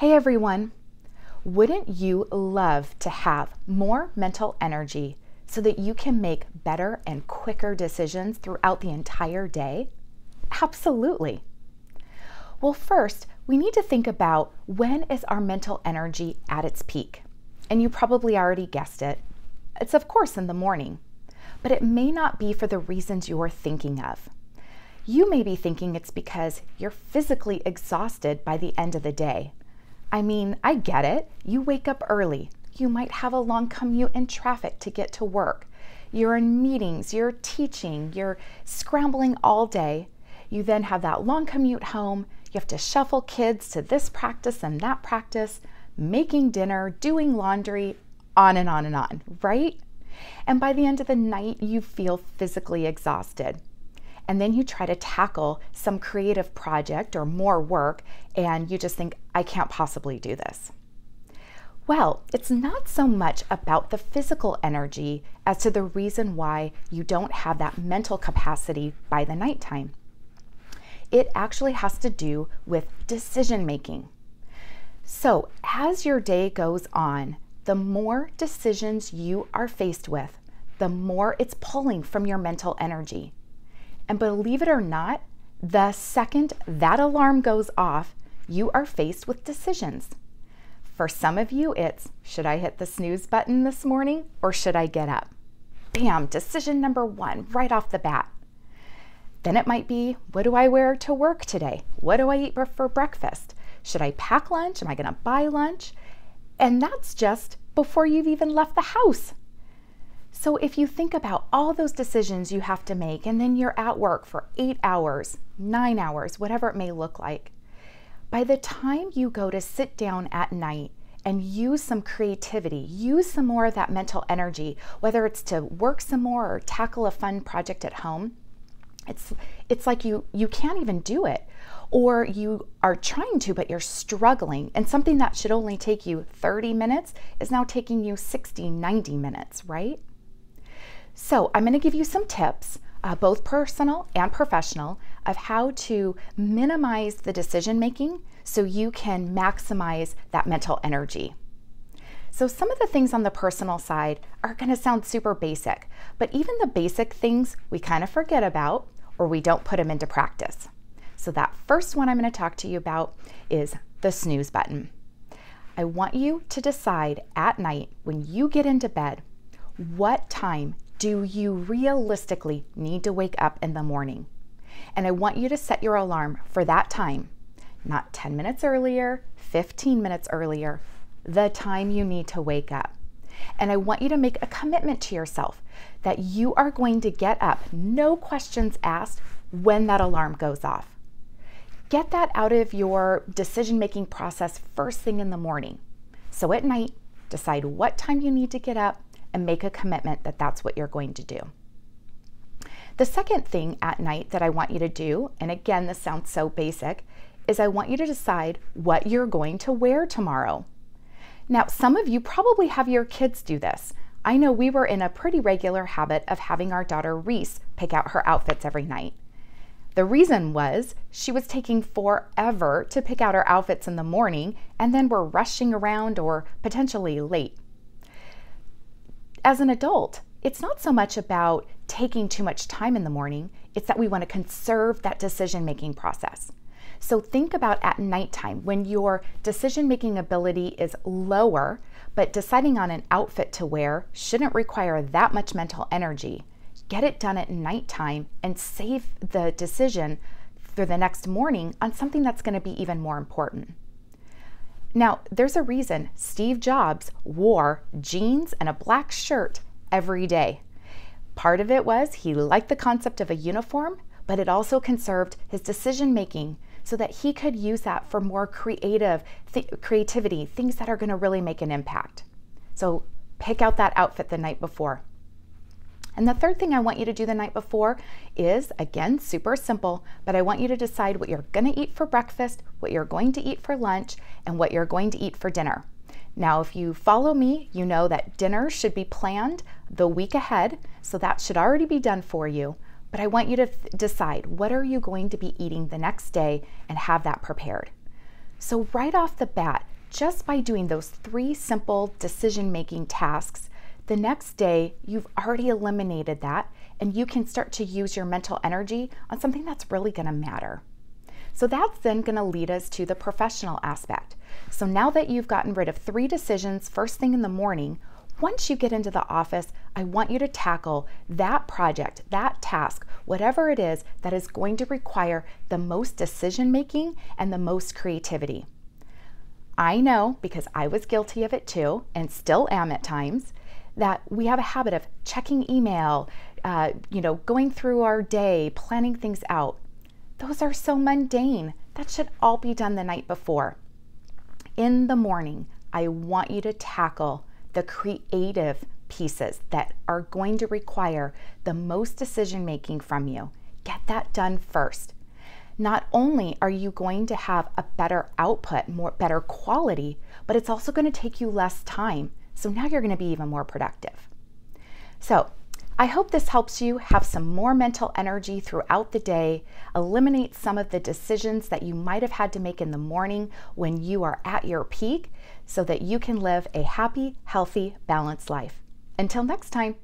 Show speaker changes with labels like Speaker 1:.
Speaker 1: Hey everyone! Wouldn't you love to have more mental energy so that you can make better and quicker decisions throughout the entire day? Absolutely. Well, first, we need to think about when is our mental energy at its peak. And you probably already guessed it. It's of course in the morning, but it may not be for the reasons you're thinking of. You may be thinking it's because you're physically exhausted by the end of the day. I mean, I get it. You wake up early. You might have a long commute in traffic to get to work. You're in meetings, you're teaching, you're scrambling all day. You then have that long commute home. You have to shuffle kids to this practice and that practice, making dinner, doing laundry, on and on and on, right? And by the end of the night, you feel physically exhausted. And then you try to tackle some creative project or more work, and you just think, I can't possibly do this. Well, it's not so much about the physical energy as to the reason why you don't have that mental capacity by the nighttime. It actually has to do with decision making. So as your day goes on, the more decisions you are faced with, the more it's pulling from your mental energy. And believe it or not, the second that alarm goes off, you are faced with decisions. For some of you, it's, should I hit the snooze button this morning or should I get up? Bam, decision number one, right off the bat. Then it might be, what do I wear to work today? What do I eat for breakfast? Should I pack lunch? Am I gonna buy lunch? And that's just before you've even left the house. So if you think about all those decisions you have to make, and then you're at work for 8 hours, 9 hours, whatever it may look like, by the time you go to sit down at night and use some creativity, use some more of that mental energy, whether it's to work some more or tackle a fun project at home, it's like you can't even do it. Or you are trying to, but you're struggling. And something that should only take you 30 minutes is now taking you 60, 90 minutes, right? So I'm going to give you some tips, both personal and professional, of how to minimize the decision making so you can maximize that mental energy. So some of the things on the personal side are going to sound super basic, but even the basic things we kind of forget about or we don't put them into practice. So that first one I'm going to talk to you about is the snooze button. I want you to decide at night when you get into bed, what time do you realistically need to wake up in the morning? And I want you to set your alarm for that time, not 10 minutes earlier, 15 minutes earlier, the time you need to wake up. And I want you to make a commitment to yourself that you are going to get up, no questions asked, when that alarm goes off. Get that out of your decision-making process first thing in the morning. So at night, decide what time you need to get up and make a commitment that that's what you're going to do. The second thing at night that I want you to do, and again, this sounds so basic, is I want you to decide what you're going to wear tomorrow. Now, some of you probably have your kids do this. I know we were in a pretty regular habit of having our daughter Reese pick out her outfits every night. The reason was she was taking forever to pick out her outfits in the morning, and then we're rushing around or potentially late. As an adult, it's not so much about taking too much time in the morning, it's that we want to conserve that decision-making process. So think about at nighttime when your decision-making ability is lower, but deciding on an outfit to wear shouldn't require that much mental energy. Get it done at nighttime and save the decision for the next morning on something that's going to be even more important. Now, there's a reason Steve Jobs wore jeans and a black shirt every day. Part of it was he liked the concept of a uniform, but it also conserved his decision making so that he could use that for more creativity, things that are going to really make an impact. So pick out that outfit the night before. And the third thing I want you to do the night before is, again, super simple, but I want you to decide what you're going to eat for breakfast, what you're going to eat for lunch, and what you're going to eat for dinner. Now, if you follow me, you know that dinner should be planned the week ahead, so that should already be done for you. But I want you to decide, what are you going to be eating the next day and have that prepared. So right off the bat, just by doing those 3 simple decision-making tasks, the next day you've already eliminated that and you can start to use your mental energy on something that's really going to matter. So that's then going to lead us to the professional aspect. So now that you've gotten rid of 3 decisions first thing in the morning, once you get into the office, I want you to tackle that project, that task, whatever it is that is going to require the most decision making and the most creativity. I know, because I was guilty of it too, and still am at times, that we have a habit of checking email, going through our day, planning things out. Those are so mundane. That should all be done the night before. In the morning, I want you to tackle the creative pieces that are going to require the most decision making from you. Get that done first. Not only are you going to have a better output, better quality, but it's also going to take you less time. So now you're going to be even more productive. So I hope this helps you have some more mental energy throughout the day, eliminate some of the decisions that you might have had to make in the morning when you are at your peak, so that you can live a happy, healthy, balanced life. Until next time.